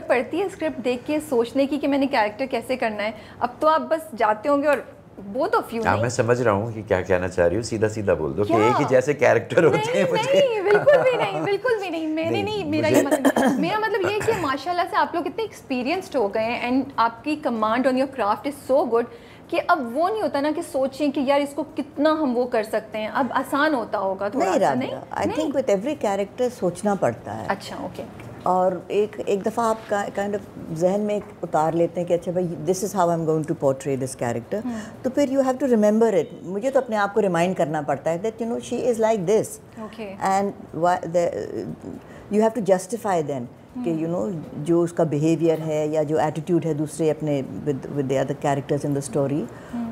पड़ती है स्क्रिप्ट देख के सोचने की कि मैंने कैरेक्टर कैसे करना है? अब तो आप बस जाते होंगे और बोथ ऑफ यू। मैं समझ रहा हूँ कि क्या कहना चाह रही हूँ, सीधा सीधा बोल दो कि एक ही जैसे कैरेक्टर होते हैं मुझे। नहीं, बिल्कुल भी नहीं, बिल्कुल भी नहीं। मैंने नहीं, मेरा मतलब ये है कि माशाल्लाह से आप लोग इतने एक्सपीरियंस्ड हो गए हैं एंड आपकी command on your craft is so good कि अब वो नहीं होता ना कि सोचें कि यार इसको कितना हम वो कर सकते हैं। अब आसान होता होगा थोड़ा सा। नहीं, I think with every character सोचना पड़ता है। अच्छा, ओके। और एक दफ़ा आप काइंड ऑफ जहन में उतार लेते हैं कि अच्छा भाई this is how I am going to portray this character, तो फिर you have to remember it. मुझे तो अपने आप को रिमाइंड करना पड़ता है that you know she is like this, and you have to justify then कि यू नो जो उसका बिहेवियर है या जो एटीट्यूड है दूसरे अपने with the other characters in the story,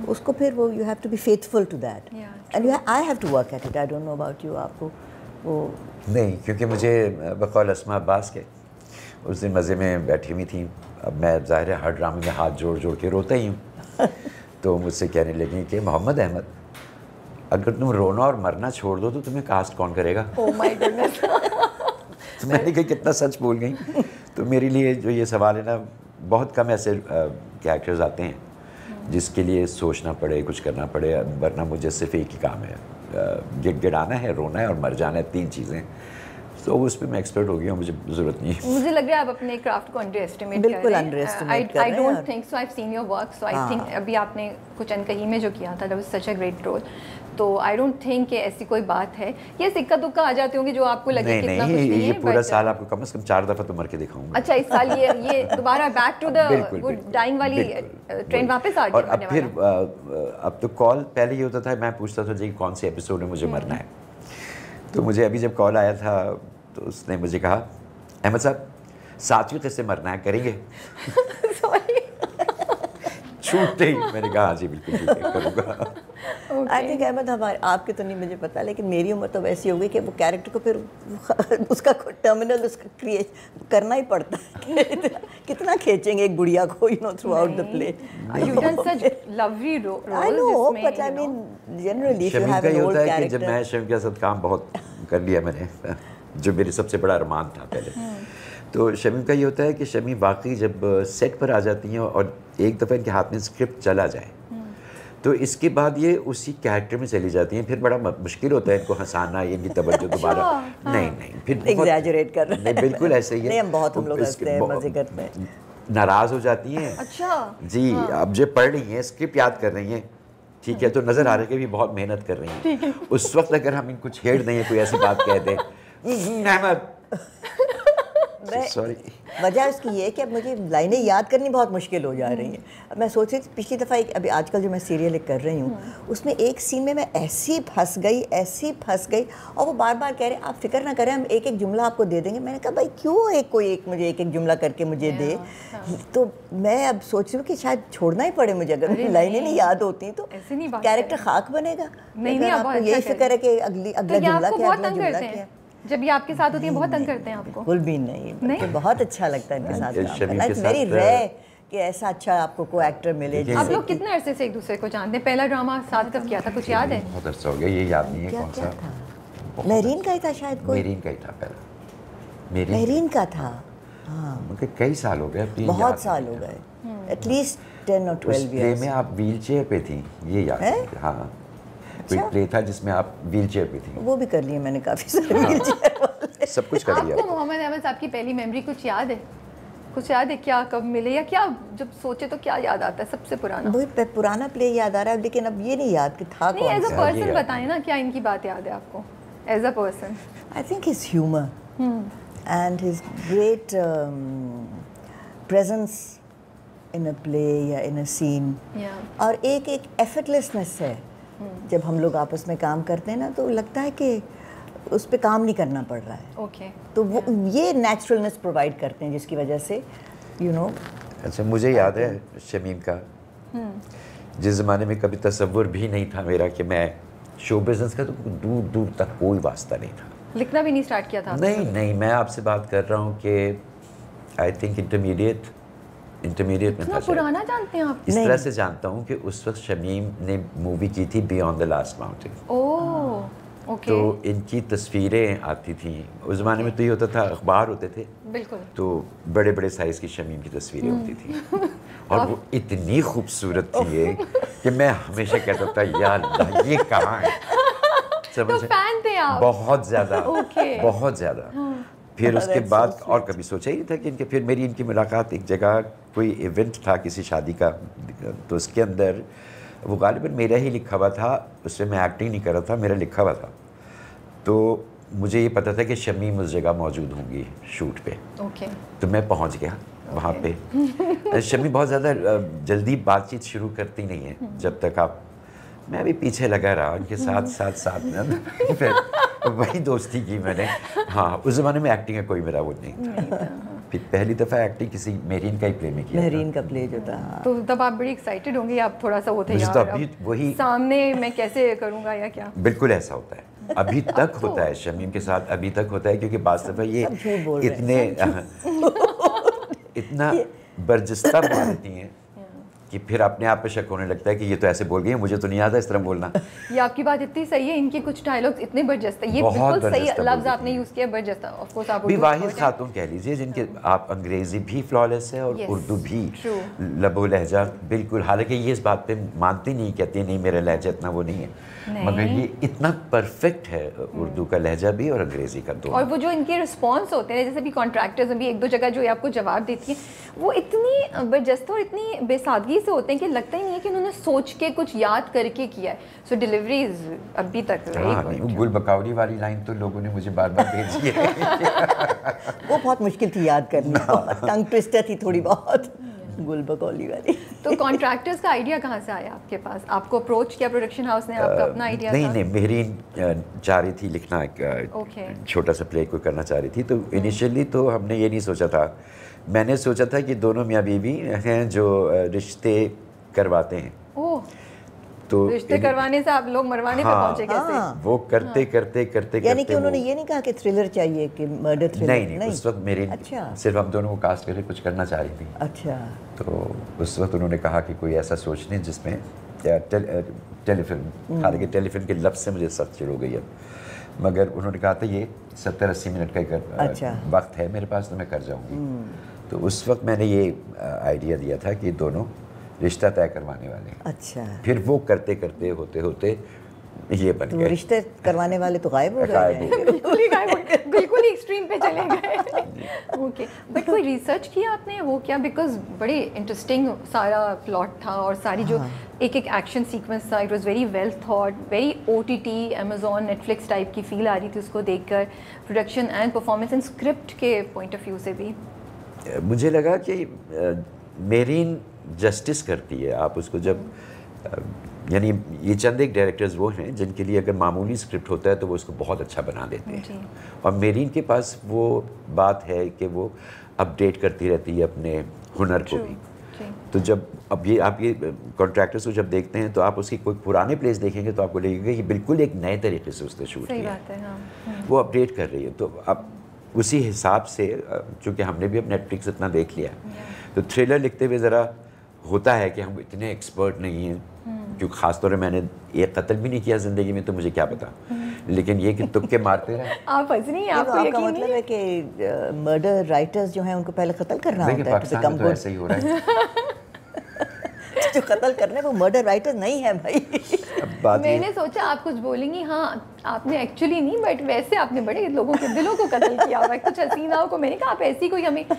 उसको फिर वो you have to be faithful to that, and I have to work at it. I don't know about you, आपको वो नहीं, क्योंकि मुझे बकौल अस्मा अब्बास के उस दिन मज़े में बैठी हुई थी। अब मैं ज़ाहिर है हर ड्रामे में हाथ जोड़ जोड़ के रोता ही हूँ। तो मुझसे कहने लगी कि मोहम्मद अहमद, अगर तुम रोना और मरना छोड़ दो तो तुम्हें कास्ट कौन करेगा? Oh my goodness. तो मैंने कहा कितना सच बोल गई। तो मेरे लिए जो ये सवाल है ना, बहुत कम ऐसे कैरेक्टर्स आते हैं जिसके लिए सोचना पड़े, कुछ करना पड़े, वरना मुझे सिर्फ एक ही काम है, गिड़गिड़ाना है, रोना है और मर जाना है, 3 चीज़ें। तो उस पर मैं एक्सपर्ट हो गया हूँ, मुझे ज़रूरत नहीं है। मुझे लग रहा है आप अपने क्राफ्ट को अंडर एस्टिमेट कर रहे हैं। बिल्कुल अंडर एस्टिमेट कर रहे हैं। I don't think so, I have seen your work, so I think अभी आपने कुछ अनकही में जो किया था that was such a great role. तो आई डोंट थिंक कि ऐसी कोई बात है। ये सिक्का दुक्का आ जाते होंगे जो आपको लगे कितना कुछ नहीं है। ये पूरा साल आपको कम से कम 4 दफ़ा तो मर के दिखाऊंगा। अच्छा, इस साल ये दोबारा back to the good dyeing वाली ट्रेंड वापस आ गई। और अब फिर अब तो कॉल पहले ये होता था, मैं पूछता था जी कौन से एपिसोड में मुझे मरना है। तो मुझे अभी जब कॉल आया था तो उसने मुझे कहा अहमद साहब 7वीं किस्से मरना है, करेंगे? छूटते ही मैंने कहा हाँ जी बिल्कुल ठीक है, करूँगा। आई थिंक अहमद, हमारे आपके तो नहीं मुझे पता, लेकिन मेरी उम्र तो वैसी हो गई कि वो कैरेक्टर को फिर उसका टर्मिनल उसका क्रिएट करना ही पड़ता है। कितना खींचेंगे एक गुड़िया को, you know, throughout the play. You done such lovely role. I know, but I mean generally if you have an old character. जब मैं शमीम के साथ काम बहुत कर लिया मैंने, जो मेरे सबसे बड़ा अरमान था पहले, तो शमीम का ये होता है कि शमीम वाकई जब सेट पर आ जाती हैं और एक दफ़ा इनके हाथ में स्क्रिप्ट चला जाए तो इसके बाद ये उसी कैरेक्टर में चली जाती हैं। फिर बड़ा मुश्किल होता है इनको हंसाना, इनकी तवज्जो दोबारा नहीं फिर एग्जैजरेट कर रहे हैं। नहीं, बिल्कुल ऐसे ही है। नहीं, हम बहुत हम लोग हंसते हैं, मजे करते हैं, नाराज़ हो जाती हैं। अच्छा जी, अब जो पढ़ रही हैं, स्क्रिप्ट याद कर रही हैं, ठीक है, तो नज़र आ रहा है कि भी बहुत मेहनत कर रही हैं। उस वक्त अगर हम इनको छेड़ दें, कोई ऐसी बात कह दें, अहमद सॉरी, वजह उसकी ये है कि अब मुझे लाइनें याद करनी बहुत मुश्किल हो जा रही हैं। अब मैं सोच रही थी पिछली दफ़ा अभी आजकल जो मैं सीरियल कर रही हूँ उसमें एक सीन में मैं ऐसी फंस गई और वो बार बार कह रहे आप फिक्र ना करें, हम एक एक जुमला आपको दे देंगे। मैंने कहा भाई क्यों कोई एक एक जुमला करके मुझे दे। तो मैं अब सोच रही हूँ कि शायद छोड़ना ही पड़े मुझे, अगर लाइनें नहीं याद होती तो कैरेक्टर खाक बनेगा। आपको यही फिक्र है कि अगला जुमला क्या। जब ये आपके साथ होती है बहुत तंग करते हैं आपको? बिल्कुल भी नहीं, तो बहुत अच्छा लगता है इनके साथ काम करना। इट्स वेरी रेयर कि ऐसा अच्छा आपको कोई एक्टर मिले। आप लोग कितने अरसे से एक दूसरे को जानते हैं? पहला ड्रामा साथ कब किया था, कुछ याद है? बहुत अरसा हो गया, ये याद नहीं है कौन सा। मेहरीन का ही था शायद, कोई मेहरीन का ही था पहला। मेहरीन का था, हाँ। मुझे कई साल हो गए, बहुत साल हो गए, एटलीस्ट 10 और 12 ईयर्स में। आप व्हील चेयर पे थी, ये याद है? हाँ, कोई प्ले था जिसमें आप व्हील चेयर पे थी। वो भी कर लिए मैंने काफ़ी सारे व्हील चेयर वाले। सब कुछ कर लिया। आपको मोहम्मद अहमद साहब की पहली मेमोरी कुछ याद है? कुछ याद है क्या, कब मिले या क्या? जब सोचे तो क्या याद आता है सबसे पुराना? वही पुराना प्ले याद आ रहा है, लेकिन अब ये नहीं याद कि था कौन। एज अ पर्सन बताएं ना, क्या इनकी बात याद है आपको as a person? I think his humour and his great presence in a play या इन अ सीन, और एक एफर्टलेसनेस है। जब हम लोग आपस में काम करते हैं ना तो लगता है कि उस पर काम नहीं करना पड़ रहा है। ओके, तो वो ये नेचुरलनेस प्रोवाइड करते हैं जिसकी वजह से यू नो। अच्छा, मुझे याद है शमीम का, जिस ज़माने में कभी तसव्वुर भी नहीं था मेरा कि मैं शो बिज़नेस का तो दूर दूर तक कोई वास्ता नहीं था। लिखना भी नहीं स्टार्ट किया था? नहीं, मैं आपसे बात कर रहा हूँ कि आई थिंक इंटरमीडिएट में था। पुराना जानते हैं आप? इस तरह से जानता हूँ कि उस वक्त शमीम ने मूवी की थी beyond the last mountain. Oh okay. तो इनकी तस्वीरें आती थी उस ज़माने में, तो ये होता था अखबार होते थे बिल्कुल। तो बड़े बड़े साइज़ की शमीम की तस्वीरें होती थी और वो इतनी खूबसूरत थी ये कि मैं हमेशा कहता था यार अल्लाह ये कहाँ है। तो फैन थे आप? बहुत ज़्यादा, Okay. बहुत ज़्यादा। फिर उसके बाद और कभी सोचा ही नहीं था कि फिर मेरी इनकी मुलाकात एक जगह कोई इवेंट था किसी शादी का, तो उसके अंदर वो गालिबन मेरा ही लिखा हुआ था, उससे मैं एक्टिंग नहीं कर रहा था, मेरा लिखा हुआ था। तो मुझे ये पता था कि शमीम उस जगह मौजूद होंगी शूट पे। ओके। तो मैं पहुंच गया वहाँ पे। शमीम बहुत ज़्यादा जल्दी बातचीत शुरू करती नहीं है जब तक आप, मैं भी पीछे लगा रहा उनके साथ में फिर वही दोस्ती की मैंने। हाँ, उस ज़माने में एक्टिंग का कोई मेरा वो नहीं था। फिर पहली दफ़ा एक्टिंग किसी मेरीन का ही प्ले में किया, मेरीन का प्ले जो था। तो तब आप बड़ी एक्साइटेड होंगे, आप थोड़ा सा वो थे मुझे यार तो अभी वही सामने मैं कैसे करूँगा या क्या? बिल्कुल ऐसा होता है, अभी तक होता है शमीम के साथ, अभी तक होता है क्योंकि बात दफ़ा ये सब झूठ बोल रहे इतने इतना बर्जस्ता बोल देती हैं कि फिर अपने आप पे शक होने लगता है कि ये तो ऐसे बोल गई है, मुझे तो नहीं आता इस तरह बोलना। ये आपकी बात इतनी सही है, इनके कुछ डायलॉग्स इतने बर्जस्त है, ये बहुत बिल्कुल सही बर्जस्ता लफ्ज बोलती आपने हैं। यूज़ किया बर्जस्त। ऑफ कोर्स आप भी उर्दू वाहिद expert हैं। खातून कह लीजिए जिनके आप अंग्रेज़ी भी फ्लॉलेस है और Yes, उर्दू भी true. लबो लहजा बिल्कुल, हालांकि ये इस बात पे मानती नहीं, कहती नहीं मेरा लहजा इतना वो नहीं है, मगर ये इतना परफेक्ट है उर्दू का लहजा भी और अंग्रेज़ी का दोनों। और वो जो इनके रिस्पॉन्स होते हैं, जैसे भी कॉन्ट्रैक्टर्स में भी एक दो जगह जो है आपको जवाब देती है, वो इतनी बर्जस्त और इतनी बेसादगी से होते हैं कि लगता ही नहीं है कि उन्होंने सोच के कुछ याद करके किया है। सो डिलीवरी इज अभी तक हाँ, नहीं, गुल बकौली वाली लाइन तो लोगों ने मुझे बार बार भेजी है। वो बहुत मुश्किल थी याद करनी, टंग ट्विस्टर थी थोड़ी बहुत, गुल बकौली वाली। तो कॉन्ट्रैक्टर्स का आइडिया कहाँ से आया आपके पास? आपको अप्रोच किया प्रोडक्शन हाउस ने, आपका अपना आइडिया था? नहीं, मेरी चाह रही थी लिखना एक Okay. छोटा सा प्ले को करना चाह रही थी, तो इनिशियली तो हमने ये नहीं सोचा था, मैंने सोचा था कि दोनों मियाँ बीवी हैं जो रिश्ते करवाते हैं। ओह, तो रिश्ते करवाने से आप लोग मरवाने पे पहुंचे कैसे? हाँ। वो करते यानी कि उन्होंने ये नहीं कहा कि थ्रिलर चाहिए, कि मर्डर थ्रिलर? नहीं, उस वक्त मेरी अच्छा। सिर्फ हम दोनों को कास्ट करके कुछ करना चाह रही थी। अच्छा। तो उस वक्त उन्होंने कहा कि कोई ऐसा सोच लें जिसमें टेलीफिल्म, हालांकि टेलीफिल्म के लफ्ज़ से मुझे सख्त चिढ़ हो गई है, मगर उन्होंने कहा था ये 70-80 मिनट का अच्छा। वक्त है मेरे पास, तो मैं कर जाऊंगी। तो उस वक्त मैंने ये आइडिया दिया था कि दोनों रिश्ता तय करवाने वाले हैं। अच्छा। फिर वो करते करते होते ये बन तो गए। रिश्ते करवाने वाले तो गायब हो गायब गए हो हैं। बिल्कुल ही गायब हो गए, बिल्कुल ही एक्सट्रीम पे चले गए। ओके, बट कोई रिसर्च किया आपने वो क्या? बिकॉज बड़ी इंटरेस्टिंग सारा प्लॉट था और सारी जो एक एक एक्शन सीक्वेंस था, it was very well thought, very OTT Amazon Netflix type की फील आ रही थी उसको देखकर, production and performance and script के पॉइंट ऑफ व्यू से भी। मुझे लगा कि मेरीन जस्टिस करती है, आप उसको जब यानी ये चंद एक डायरेक्टर्स वो हैं जिनके लिए अगर मामूली स्क्रिप्ट होता है तो वो उसको बहुत अच्छा बना देते हैं, और मेरीन के पास वो बात है कि वो अपडेट करती रहती है अपने हुनर को भी। तो जब अब ये आप ये कॉन्ट्रैक्टर्स को जब देखते हैं तो आप उसकी कोई पुराने प्लेस देखेंगे तो आपको लगेगा कि बिल्कुल एक नए तरीके से उसने शूट सही किया बात है, हाँ। वो अपडेट कर रही है। तो अब उसी हिसाब से, चूँकि हमने भी अब नेटफ्लिक्स इतना देख लिया, तो थ्रिलर लिखते हुए ज़रा होता है कि हम इतने एक्सपर्ट नहीं हैं, क्योंकि ख़ासतौर पर मैंने एक कत्ल भी नहीं किया ज़िंदगी में, तो मुझे क्या पता, लेकिन ये कि तुक्के मारते रहे। आप हंस नहीं, आपको आपका यकीन मतलब नहीं? है कि मर्डर राइटर्स जो हैं उनको पहले कत्ल करना देखिए होता है पाकिस्तान में तो ऐसे ही हो रहा है। जो कत्ल करने वो मर्डर राइटर नहीं है भाई। अब बात ये मैंने सोचा आप कुछ बोलेंगी, हाँ आपने एक्चुअली नहीं, बट वैसे आपने बड़े लोगों के दिलों को कत्ल किया हुआ है, कुछ हसीनाओं को। मैंने कहा आप ऐसी कोई हमें